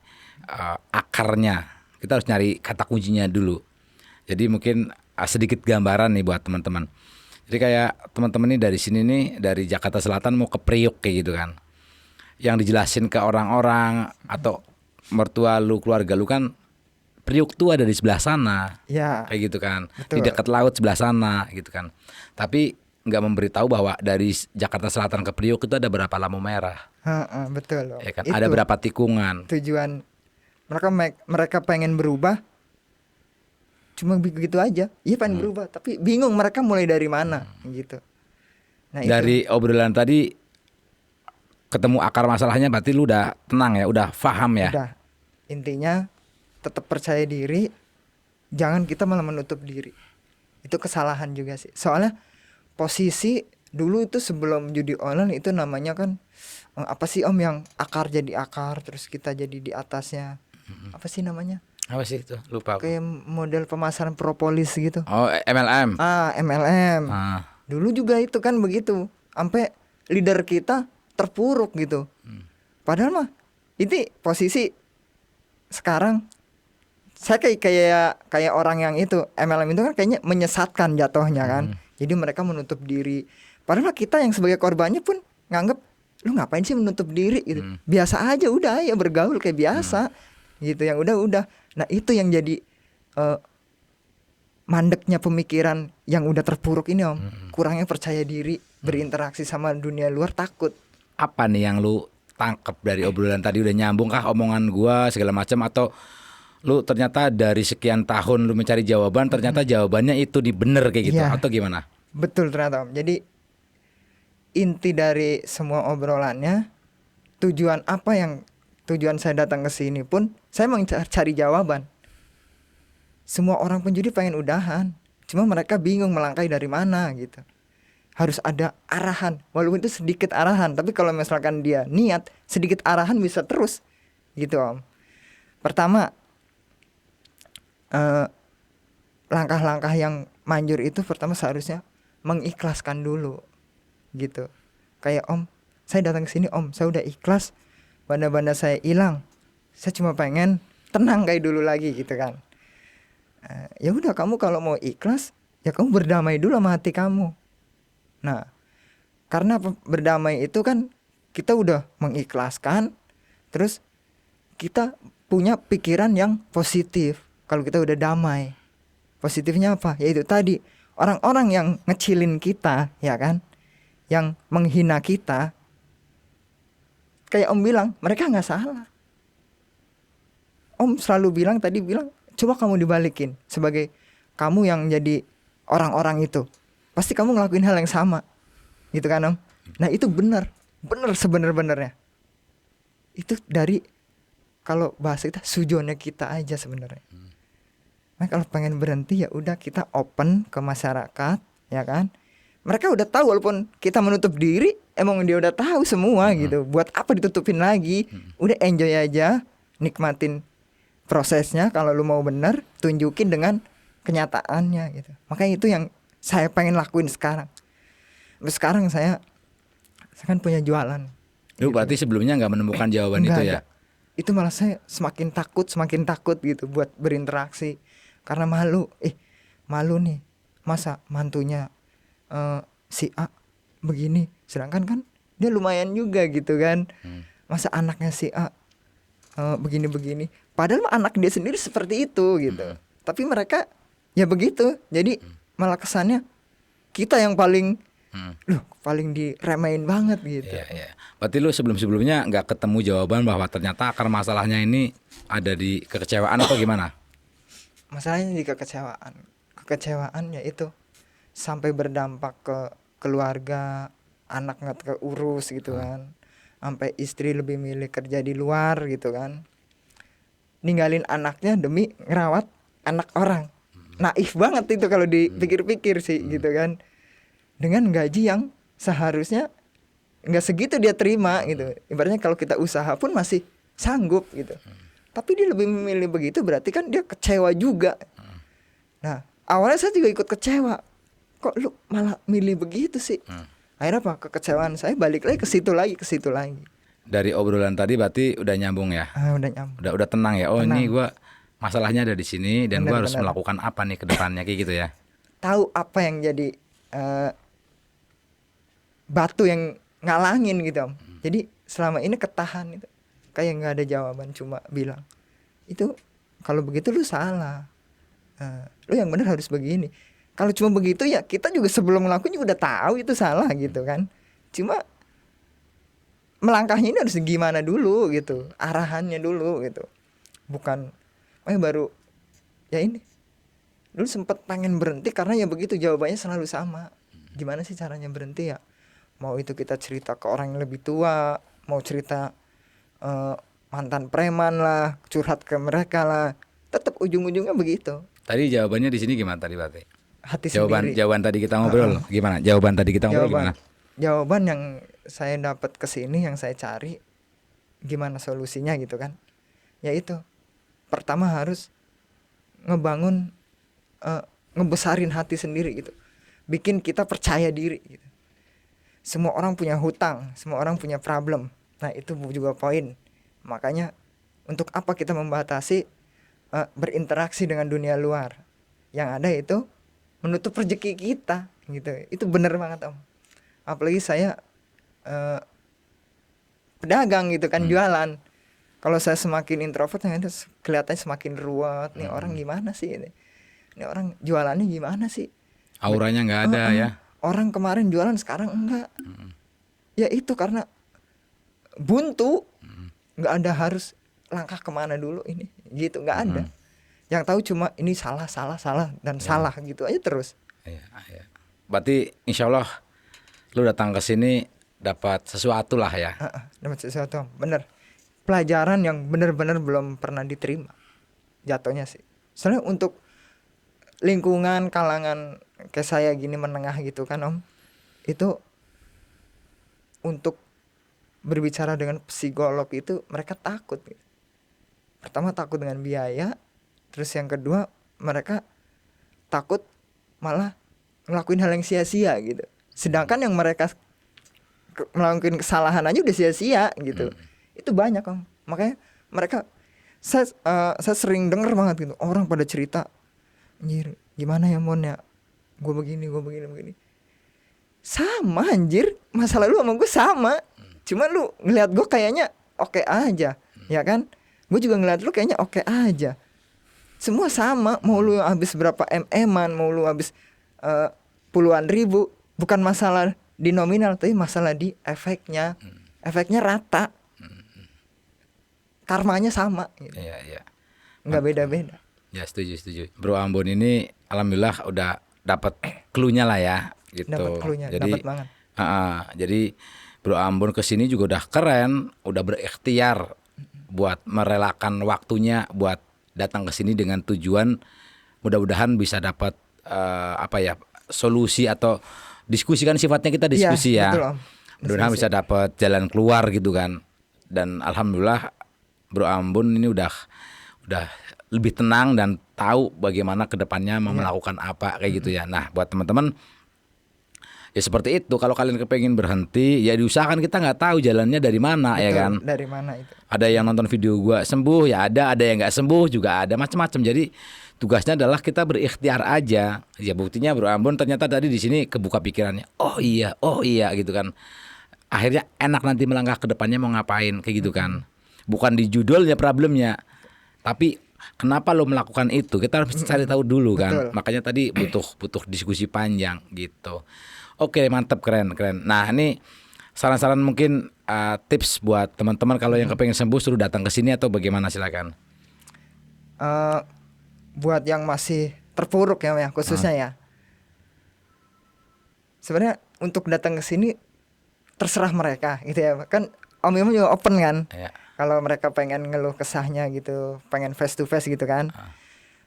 [SPEAKER 2] akarnya. Kita harus nyari kata kuncinya dulu. Jadi mungkin sedikit gambaran nih buat teman-teman. Jadi kayak teman-teman nih dari sini nih, dari Jakarta Selatan mau ke Priuk kayak gitu kan. Yang dijelasin ke orang-orang atau mertua lu, keluarga lu kan, Priuk tuh ada di sebelah sana,
[SPEAKER 1] Ya,
[SPEAKER 2] kayak gitu kan,
[SPEAKER 1] betul.
[SPEAKER 2] di dekat laut sebelah sana gitu kan. Tapi nggak memberitahu bahwa dari Jakarta Selatan ke Priuk itu ada berapa lampu merah,
[SPEAKER 1] betul Om.
[SPEAKER 2] ya kan?
[SPEAKER 1] Itu
[SPEAKER 2] Ada berapa tikungan.
[SPEAKER 1] tujuan mereka pengen berubah, cuma begitu aja. Iya pengen berubah, tapi bingung mereka mulai dari mana gitu. Nah
[SPEAKER 2] Dari obrolan tadi ketemu akar masalahnya, berarti lu udah tenang ya, udah paham ya.
[SPEAKER 1] udah intinya tetap percaya diri, jangan kita malah menutup diri. Itu kesalahan juga sih. Soalnya posisi dulu itu sebelum judi online itu namanya kan apa sih Om yang akar jadi akar terus kita jadi di atasnya. Apa sih namanya?
[SPEAKER 2] Apa sih itu? Lupa aku.
[SPEAKER 1] Kayak model pemasaran propolis gitu.
[SPEAKER 2] Oh, MLM.
[SPEAKER 1] MLM.
[SPEAKER 2] Ah.
[SPEAKER 1] Dulu juga itu kan begitu. Sampai leader kita terpuruk gitu. Padahal mah itu posisi sekarang saya kayak orang yang itu MLM itu kan kayaknya menyesatkan jatuhnya kan. Jadi mereka menutup diri. Padahal kita yang sebagai korbannya pun nganggep lu ngapain sih menutup diri gitu. Biasa aja udah ya bergaul kayak biasa. Gitu yang udah. Nah, itu yang jadi mandeknya pemikiran yang udah terpuruk ini Om. Kurangnya percaya diri, berinteraksi sama dunia luar takut.
[SPEAKER 2] Apa nih yang lu tangkep dari obrolan tadi? Udah nyambung kah omongan gua segala macam, atau lu ternyata dari sekian tahun lu mencari jawaban ternyata jawabannya itu bener kayak gitu,
[SPEAKER 1] Iya.
[SPEAKER 2] atau gimana?
[SPEAKER 1] Betul ternyata Om. Jadi inti dari semua obrolannya, tujuan saya datang ke sini pun saya mencari jawaban. Semua orang penjudi pengen udahan, cuma mereka bingung melangkahi dari mana gitu. Harus ada arahan, walaupun itu sedikit arahan, tapi kalau misalkan dia niat, sedikit arahan bisa terus gitu Om. Pertama, langkah-langkah yang manjur itu pertama seharusnya mengikhlaskan dulu gitu. Kayak Om, saya datang ke sini om, saya udah ikhlas, banda-banda saya hilang, saya cuma pengen tenang kayak dulu lagi gitu kan. Ya udah, kamu kalau mau ikhlas ya kamu berdamai dulu sama hati kamu. Nah, karena berdamai itu kan kita udah mengikhlaskan, terus kita punya pikiran yang positif. Kalau kita udah damai, positifnya apa? Yaitu tadi, orang-orang yang ngecilin kita, ya kan, yang menghina kita, kayak om bilang, mereka nggak salah. Om selalu bilang, tadi bilang, coba kamu dibalikin, sebagai kamu yang jadi orang-orang itu, pasti kamu ngelakuin hal yang sama, gitu kan om. Nah itu benar sebenar-benarnya. Itu dari, kalau bahasa kita, sujonnya kita aja sebenarnya. Nah kalau pengen berhenti ya udah, kita open ke masyarakat, ya kan. Mereka udah tahu, walaupun kita menutup diri, emang dia udah tahu semua gitu. Buat apa ditutupin lagi? Udah enjoy aja, nikmatin prosesnya. Kalau lu mau bener, tunjukin dengan kenyataannya gitu. Makanya itu yang saya pengen lakuin sekarang. Sekarang saya kan punya jualan.
[SPEAKER 2] Lu berarti sebelumnya nggak menemukan jawaban
[SPEAKER 1] Enggak
[SPEAKER 2] itu ya?
[SPEAKER 1] ada. Itu malah saya semakin takut gitu buat berinteraksi. Karena malu nih, masa mantunya si A begini, sedangkan kan dia lumayan juga gitu kan. Masa anaknya si A begini-begini, padahal anak dia sendiri seperti itu gitu. Tapi mereka ya begitu. Jadi malah kesannya kita yang paling paling diremehin banget gitu.
[SPEAKER 2] Iya. Berarti lu sebelumnya nggak ketemu jawaban bahwa ternyata akar masalahnya ini ada di kekecewaan atau gimana?
[SPEAKER 1] Masalahnya di kekecewaan. Kekecewaannya itu sampai berdampak ke keluarga, anak nggak keurus gitu kan. Sampai istri lebih milih kerja di luar gitu kan. Ninggalin anaknya demi ngerawat anak orang. Naif banget itu kalau dipikir-pikir sih gitu kan. Dengan gaji yang seharusnya nggak segitu dia terima gitu. Ibaratnya kalau kita usaha pun masih sanggup gitu. Tapi dia lebih memilih begitu, berarti kan dia kecewa juga. Nah awalnya saya juga ikut kecewa. Kok lu malah milih begitu sih? Akhirnya apa? Kekecewaan saya balik lagi ke situ lagi.
[SPEAKER 2] Dari obrolan tadi berarti udah nyambung ya?
[SPEAKER 1] Udah nyambung.
[SPEAKER 2] Udah tenang ya. Oh
[SPEAKER 1] Tenang.
[SPEAKER 2] ini gue masalahnya ada di sini dan gue harus
[SPEAKER 1] Benar.
[SPEAKER 2] melakukan apa nih ke depannya kayak gitu ya?
[SPEAKER 1] Tahu apa yang jadi batu yang ngalangin gitu om. Jadi selama ini ketahan itu, kayak nggak ada jawaban, cuma bilang itu kalau begitu lu salah, lu yang benar harus begini. Kalau cuma begitu ya kita juga sebelum ngelakuin juga udah tahu itu salah gitu kan. Cuma melangkahnya ini harus gimana dulu gitu, arahannya dulu gitu. Bukan baru ya ini. Dulu sempet pengen berhenti karena ya begitu jawabannya selalu sama. Gimana sih caranya berhenti ya? Mau itu kita cerita ke orang yang lebih tua, mau cerita mantan preman lah, curhat ke mereka lah, tetap ujung-ujungnya begitu.
[SPEAKER 2] Tadi jawabannya di sini gimana tadi berarti?
[SPEAKER 1] Hati sendiri.
[SPEAKER 2] Jawaban tadi kita ngobrol gimana? Jawaban tadi kita ngobrol gimana?
[SPEAKER 1] Jawaban yang saya dapat kesini, yang saya cari, gimana solusinya gitu kan? Ya itu, pertama harus ngebangun, ngebesarin hati sendiri gitu, bikin kita percaya diri gitu. Semua orang punya hutang, semua orang punya problem. Nah itu juga poin. Makanya untuk apa kita membatasi berinteraksi dengan dunia luar? Yang ada itu menutup rezeki kita gitu. Itu benar banget om. Apalagi saya pedagang gitu kan, jualan. Kalau saya semakin introvert, itu kelihatannya semakin ruwet. Nih orang gimana sih ini? Ini orang jualannya gimana sih?
[SPEAKER 2] Auranya nggak ada ya?
[SPEAKER 1] Orang kemarin jualan, sekarang enggak. Ya itu karena buntu. Nggak ada harus langkah kemana dulu ini gitu, nggak ada. Yang tahu cuma ini salah dan salah gitu aja terus.
[SPEAKER 2] Iya. Berarti insya Allah lu datang ke sini dapat sesuatu lah ya?
[SPEAKER 1] Dapat sesuatu, bener. Pelajaran yang bener-bener belum pernah diterima jatuhnya sih. Soalnya untuk lingkungan kalangan kayak saya gini menengah gitu kan om, itu untuk berbicara dengan psikolog itu mereka takut gitu. Pertama takut dengan biaya, terus yang kedua mereka takut malah ngelakuin hal yang sia-sia gitu. Sedangkan yang mereka melakukan kesalahan aja udah sia-sia gitu. Itu banyak Om. Makanya mereka saya sering denger banget gitu orang pada cerita, anjir gimana ya Mon ya, gue begini sama anjir, masalah lu sama gue sama, cuma lu ngeliat gue kayaknya oke aja, ya kan? Gue juga ngeliat lu kayaknya oke aja. Semua sama, mau lu habis berapa MM-an, mau lu habis puluhan ribu, bukan masalah di nominal, tapi masalah di efeknya. Efeknya rata, karmanya sama gitu.
[SPEAKER 2] Iya.
[SPEAKER 1] Nggak beda-beda.
[SPEAKER 2] Ya setuju. Bro Ambon ini alhamdulillah udah dapat clue-nya lah ya gitu.
[SPEAKER 1] Dapat clue-nya, dapat banget.
[SPEAKER 2] Jadi Bro Ambon kesini juga udah keren, udah berikhtiar buat merelakan waktunya buat datang ke sini dengan tujuan mudah-mudahan bisa dapat solusi atau diskusi, kan sifatnya kita diskusi ya.
[SPEAKER 1] Betul, Om.
[SPEAKER 2] Mudah-mudahan bisa dapat jalan keluar gitu kan. Dan alhamdulillah Bro Ambon ini udah lebih tenang dan tahu bagaimana kedepannya mau melakukan apa kayak gitu ya. Nah buat teman-teman ya seperti itu, kalau kalian kepengen berhenti ya diusahakan, kita nggak tahu jalannya dari mana. Betul, ya kan.
[SPEAKER 1] Dari mana itu?
[SPEAKER 2] Ada yang nonton video gua sembuh ya, ada yang nggak sembuh juga ada, macam-macam. Jadi tugasnya adalah kita berikhtiar aja. Ya buktinya Bro Ambon ternyata tadi di sini kebuka pikirannya. Oh iya gitu kan. Akhirnya enak nanti melangkah ke depannya mau ngapain kayak gitu kan. Bukan di judulnya problemnya, tapi kenapa lo melakukan itu, kita harus cari tahu dulu kan. Betul. Makanya tadi butuh diskusi panjang gitu. Oke, mantap, keren. Nah ini saran-saran mungkin tips buat teman-teman kalau yang kepengen sembuh suruh datang ke sini atau bagaimana, silakan.
[SPEAKER 1] Buat yang masih terpuruk ya khususnya ya. Sebenarnya untuk datang ke sini terserah mereka gitu ya. Kan Om Imam juga open kan. Iya. Kalau mereka pengen ngeluh kesahnya gitu, pengen face to face gitu kan.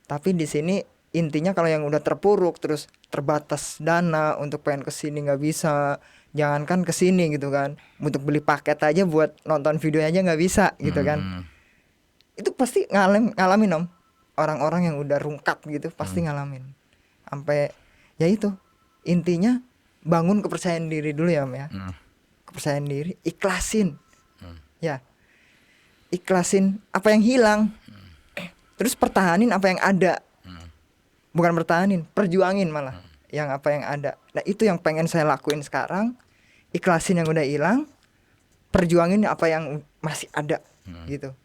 [SPEAKER 1] Tapi di sini intinya kalau yang udah terpuruk terus terbatas dana untuk pengen kesini nggak bisa, jangankan kesini gitu kan, untuk beli paket aja buat nonton videonya aja nggak bisa gitu kan. Itu pasti ngalamin Om. Orang-orang yang udah rungkat gitu pasti ngalamin. Sampai ya itu intinya bangun kepercayaan diri dulu ya Om ya. Kepercayaan diri, ikhlasin. Ya. Ikhlasin apa yang hilang. Terus pertahanin apa yang ada. Bukan pertahanin, perjuangin malah yang apa yang ada. Nah itu yang pengen saya lakuin sekarang. Ikhlasin yang udah hilang, perjuangin apa yang masih ada gitu.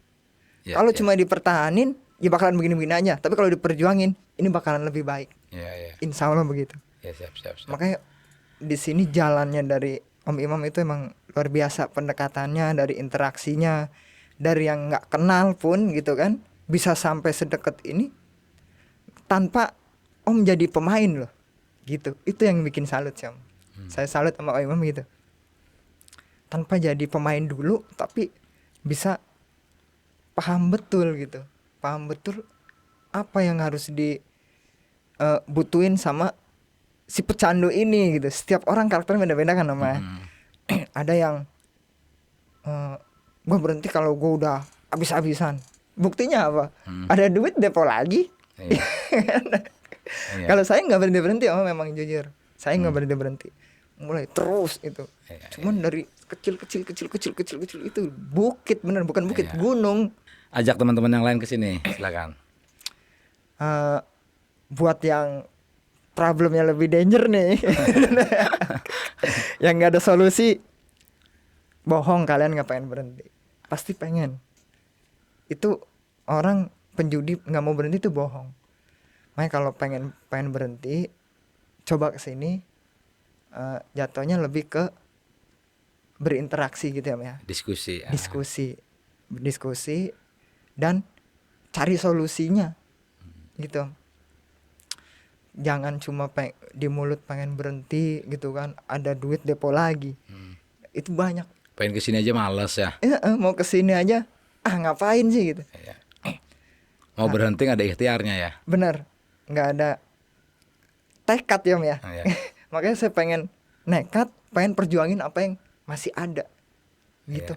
[SPEAKER 1] Kalau cuma dipertahanin ya bakalan begini-begini aja. Tapi kalau diperjuangin ini bakalan lebih baik. Insya Allah begitu.
[SPEAKER 2] Siap.
[SPEAKER 1] Makanya di sini jalannya dari Om Imam itu emang luar biasa, pendekatannya, dari interaksinya, dari yang nggak kenal pun gitu kan bisa sampai sedekat ini tanpa Om jadi pemain loh gitu. Itu yang bikin salut sih Om. Saya salut sama Om Imam gitu, tanpa jadi pemain dulu tapi bisa paham betul gitu, paham betul apa yang harus dibutuhin sama si pecandu ini gitu. Setiap orang karakternya beda-beda kan namanya. Ada yang gue berhenti kalau gue udah habis-habisan. Buktinya apa? Ada duit depo lagi. Kalau saya nggak berhenti Om, memang jujur saya nggak berhenti, mulai terus itu. Cuman dari kecil itu bukit, bener bukan bukit, gunung.
[SPEAKER 2] Ajak teman-teman yang lain ke sini, silakan.
[SPEAKER 1] Buat yang problemnya lebih danger nih, yang nggak ada solusi, bohong kalian nggak pengen berhenti, pasti pengen. Itu orang penjudi nggak mau berhenti itu bohong. Makanya kalau pengen berhenti, coba kesini, jatuhnya lebih ke berinteraksi gitu ya, diskusi dan cari solusinya gitu. Jangan cuma di mulut pengen berhenti gitu kan, ada duit depo lagi. Itu banyak.
[SPEAKER 2] Pengen kesini aja males ya.
[SPEAKER 1] Mau kesini aja, ngapain sih gitu.
[SPEAKER 2] Mau berhenti nggak ada ikhtiarnya ya.
[SPEAKER 1] Bener, nggak ada tekad ya Om ya. Makanya saya pengen nekat, pengen perjuangin apa yang masih ada gitu.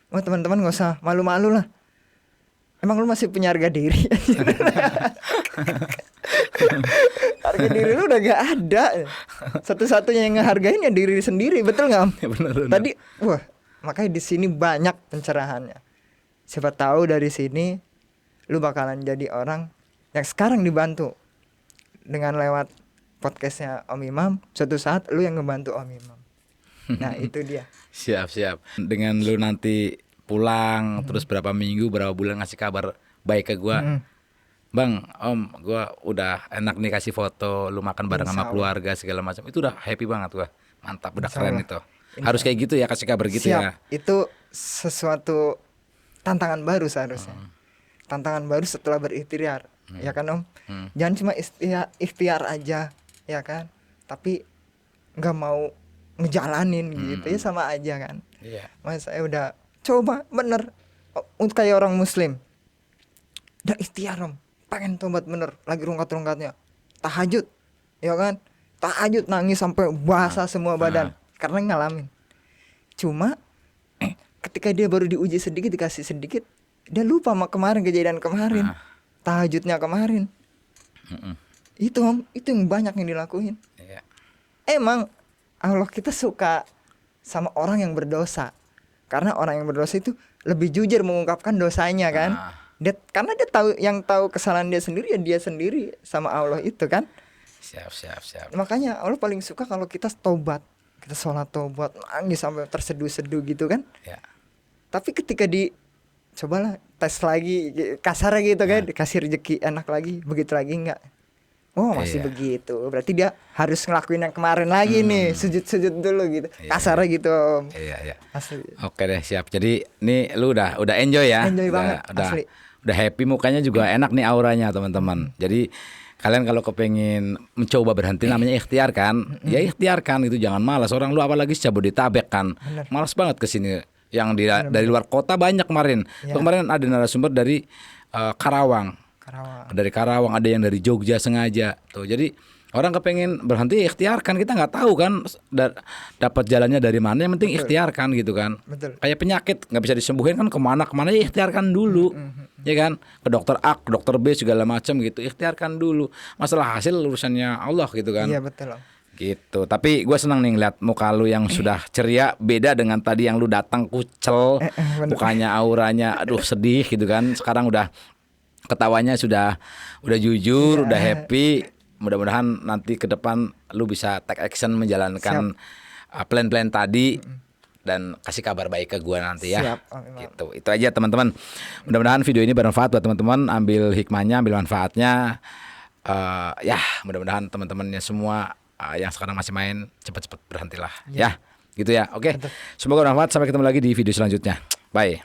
[SPEAKER 1] Wah teman-teman nggak usah malu-malu lah. Emang lu masih punya harga diri? Harga Harga diri lu udah gak ada. Satu-satunya yang ngehargain ya diri sendiri, betul nggak Om?
[SPEAKER 2] Ya, bener.
[SPEAKER 1] Tadi, wah, makanya di sini banyak pencerahannya. Siapa tahu dari sini lu bakalan jadi orang yang sekarang dibantu dengan lewat podcastnya Om Imam. Suatu saat lu yang ngebantu Om Imam. Nah itu dia.
[SPEAKER 2] Siap. Dengan lu nanti pulang terus berapa minggu, berapa bulan ngasih kabar baik ke gua. Bang, Om, gua udah enak nih kasih foto lu makan bareng sama
[SPEAKER 1] Insya Allah.
[SPEAKER 2] keluarga segala macam. Itu udah happy banget gua. Mantap, udah
[SPEAKER 1] Insya
[SPEAKER 2] keren
[SPEAKER 1] Allah.
[SPEAKER 2] itu. Harus kayak gitu ya, kasih kabar gitu
[SPEAKER 1] Siap.
[SPEAKER 2] ya.
[SPEAKER 1] Itu sesuatu tantangan baru seharusnya. Tantangan baru setelah berikhtiar, ya kan Om? Jangan cuma ikhtiar aja, ya kan? Tapi nggak mau ngejalanin gitu ya, sama aja kan?
[SPEAKER 2] Iya.
[SPEAKER 1] Mas saya udah coba bener untuk kayak orang Muslim, udah ikhtiar Om, pengen tobat bener, lagi rungkat-rungkatnya, tahajud, ya kan? Tahajud nangis sampai basah semua badan karena ngalamin. Cuma ketika dia baru diuji sedikit, dikasih sedikit, dia lupa sama kemarin, kejadian kemarin, tahajudnya kemarin. Itu Om, itu yang banyak yang dilakuin.
[SPEAKER 2] Iya.
[SPEAKER 1] Emang Allah kita suka sama orang yang berdosa, karena orang yang berdosa itu lebih jujur mengungkapkan dosanya kan. Karena dia tahu, yang tahu kesalahan dia sendiri ya dia sendiri sama Allah itu kan.
[SPEAKER 2] Siap.
[SPEAKER 1] Makanya Allah paling suka kalau kita tobat, kita sholat tobat, nangis sampai terseduh-seduh gitu kan.
[SPEAKER 2] Ya.
[SPEAKER 1] Tapi ketika cobalah tes lagi kasar gitu kan, dikasih rezeki enak lagi, begitu lagi enggak. Oh masih begitu, berarti dia harus ngelakuin yang kemarin lagi nih, sujud-sujud dulu gitu, kasarnya gitu Om.
[SPEAKER 2] Iya.
[SPEAKER 1] Asli.
[SPEAKER 2] Oke deh, siap. Jadi nih lu udah enjoy ya.
[SPEAKER 1] Enjoy banget, asli.
[SPEAKER 2] Udah happy, mukanya juga enak nih auranya teman-teman. Jadi kalian kalau kepengin mencoba berhenti namanya ikhtiar kan, ya ikhtiarkan itu, jangan malas. Orang lu apalagi Jabodetabek kan, malas banget kesini. Yang dari luar kota banyak kemarin.
[SPEAKER 1] Ya.
[SPEAKER 2] Kemarin ada narasumber dari Karawang. Dari Karawang, ada yang dari Jogja sengaja. Tuh, jadi orang kepengen berhenti ikhtiarkan, kita nggak tahu kan dapat jalannya dari mana. Yang penting ikhtiarkan gitu kan.
[SPEAKER 1] Betul.
[SPEAKER 2] Kayak penyakit nggak bisa disembuhin kan, kemana ya ikhtiarkan dulu, ya kan, ke dokter A, ke dokter B segala macam gitu, ikhtiarkan dulu. Masalah hasil urusannya Allah gitu kan.
[SPEAKER 1] Iya betul Om.
[SPEAKER 2] Gitu. Tapi gue senang nih ngeliat muka lu yang sudah ceria, beda dengan tadi yang lu datang kucel, mukanya auranya aduh sedih gitu kan. Sekarang udah ketawanya sudah jujur, udah happy. Mudah-mudahan nanti ke depan lu bisa take action menjalankan plan-plan tadi dan kasih kabar baik ke gua nanti ya.
[SPEAKER 1] Siap.
[SPEAKER 2] Gitu. Itu aja teman-teman. Mudah-mudahan video ini bermanfaat buat teman-teman, ambil hikmahnya, ambil manfaatnya. Ya, mudah-mudahan teman-temannya semua yang sekarang masih main cepat-cepat berhentilah ya. Gitu ya. Oke. Semoga bermanfaat, sampai ketemu lagi di video selanjutnya. Bye.